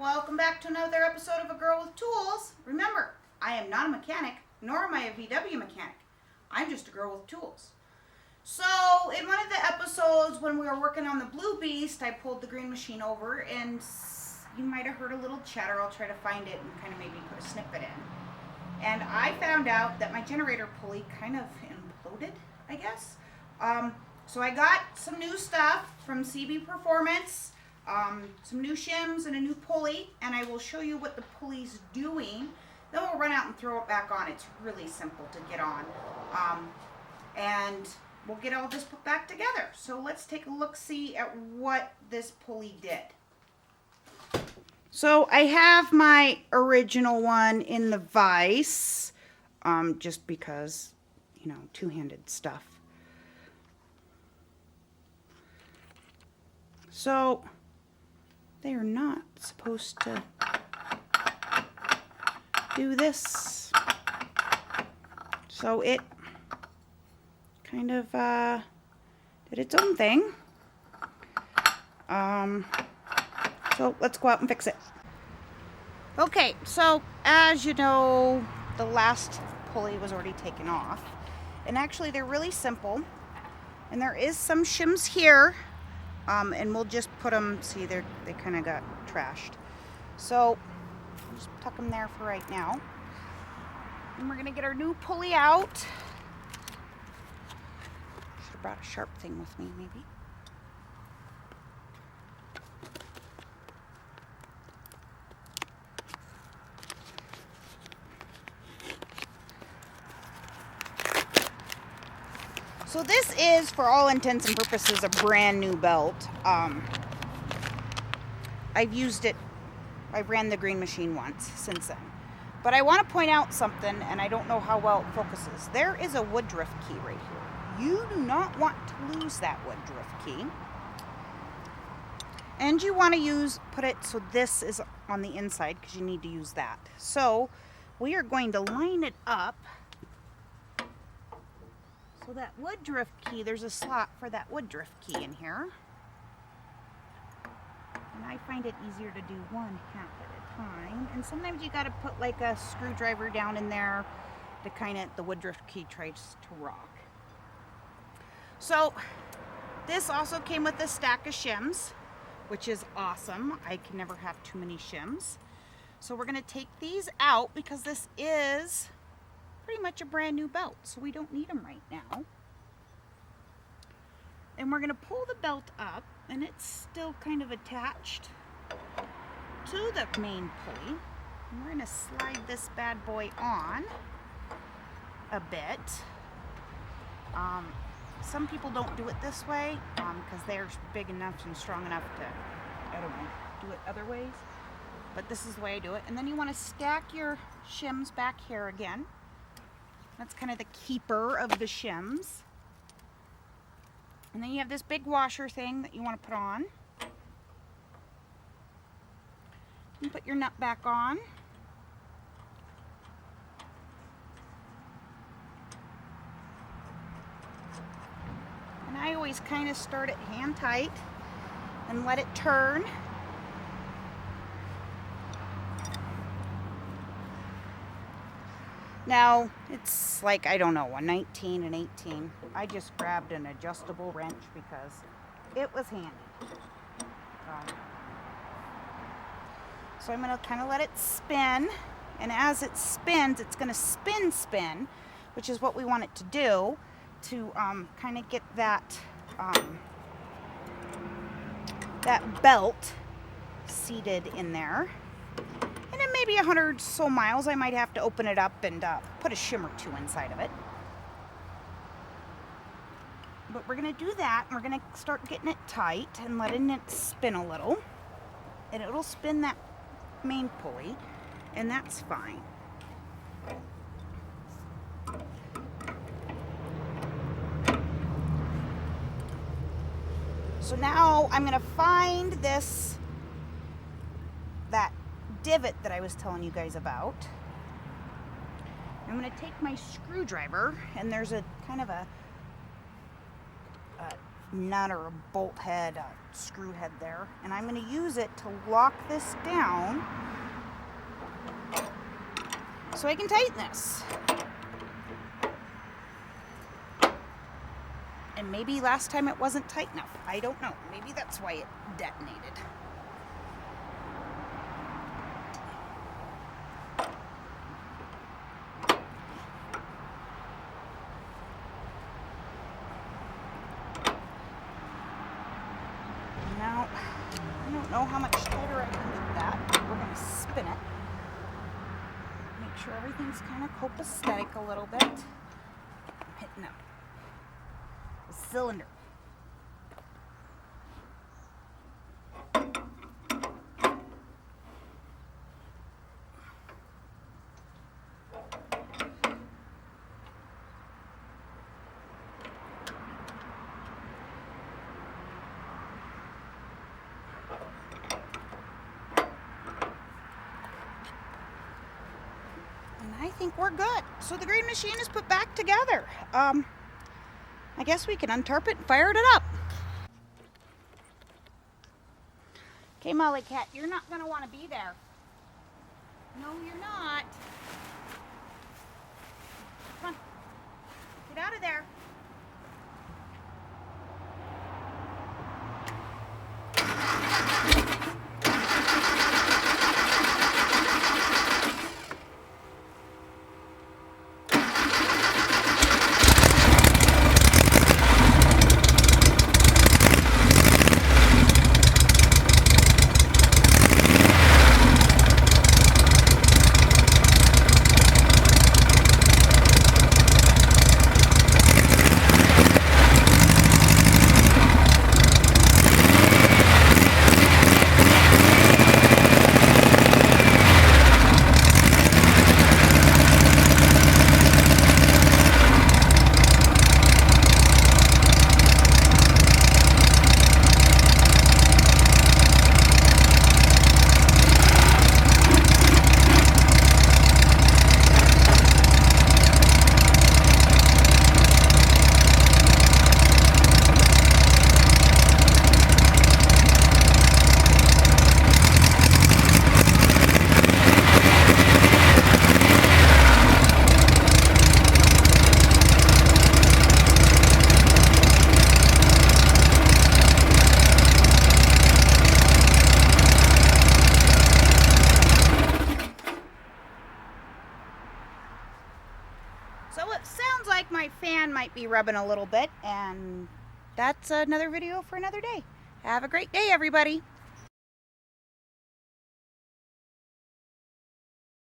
Welcome back to another episode of A Girl with Tools. Remember, I am not a mechanic, nor am I a VW mechanic. I'm just a girl with tools. So, in one of the episodes when we were working on the Blue Beast, I pulled the green machine over, and you might have heard a little chatter. I'll try to find it and kind of maybe put a snippet in. And I found out that my generator pulley kind of imploded, I guess. So I got some new stuff from CB Performance, some new shims and a new pulley, and I will show you what the pulley's doing. Then we'll run out and throw it back on. It's really simple to get on. And we'll get all this put back together. So let's take a look-see at what this pulley did. So I have my original one in the vise, just because, you know, two-handed stuff. So they are not supposed to do this. So it kind of did its own thing. So let's go out and fix it. Okay, so as you know, the last pulley was already taken off. And actually they're really simple. And there is some shims here. And we'll just put them, see, they kind of got trashed. So we'll just tuck them there for right now. And we're going to get our new pulley out. Should have brought a sharp thing with me, maybe. So this is, for all intents and purposes, a brand new belt. I've used it, I've ran the green machine once since then. But I want to point out something, and I don't know how well it focuses. There is a woodruff key right here. You do not want to lose that woodruff key. And you want to put it so this is on the inside, because you need to use that. So we are going to line it up. So that woodruff key, there's a slot for that woodruff key in here. And I find it easier to do one half at a time. And sometimes you got to put like a screwdriver down in there to kind of, the woodruff key tries to rock. So this also came with a stack of shims, which is awesome. I can never have too many shims. So we're going to take these out because this is pretty much a brand new belt, so we don't need them right now. And we're going to pull the belt up, and it's still kind of attached to the main pulley. And we're going to slide this bad boy on a bit. Some people don't do it this way because they're big enough and strong enough to, I don't know, do it other ways. But this is the way I do it. And then you want to stack your shims back here again. That's kind of the keeper of the shims. And then you have this big washer thing that you want to put on. You put your nut back on. And I always kind of start it hand tight and let it turn. Now, it's like, I don't know, a 19 and 18. I just grabbed an adjustable wrench because it was handy. So I'm going to kind of let it spin. And as it spins, it's going to spin, which is what we want it to do to kind of get that, that belt seated in there. And in maybe 100 so miles, I might have to open it up and put a shim or two inside of it. But we're going to do that, and we're going to start getting it tight and letting it spin a little. And it'll spin that main pulley, and that's fine. So now I'm going to find that divot that I was telling you guys about. I'm going to take my screwdriver, and there's a kind of a nut or a bolt head, a screw head there, and I'm going to use it to lock this down so I can tighten this. And maybe last time it wasn't tight enough. I don't know. Maybe that's why it detonated. Now, I don't know how much tighter I can get that. We're going to spin it. Make sure everything's kind of copacetic a little bit. I'm hitting up the cylinder. I think we're good. So the green machine is put back together. I guess we can untarp it and fire it up. Okay, Molly Cat, you're not going to want to be there. No, you're not. Come on. Get out of there. So it sounds like my fan might be rubbing a little bit, and that's another video for another day. Have a great day, everybody.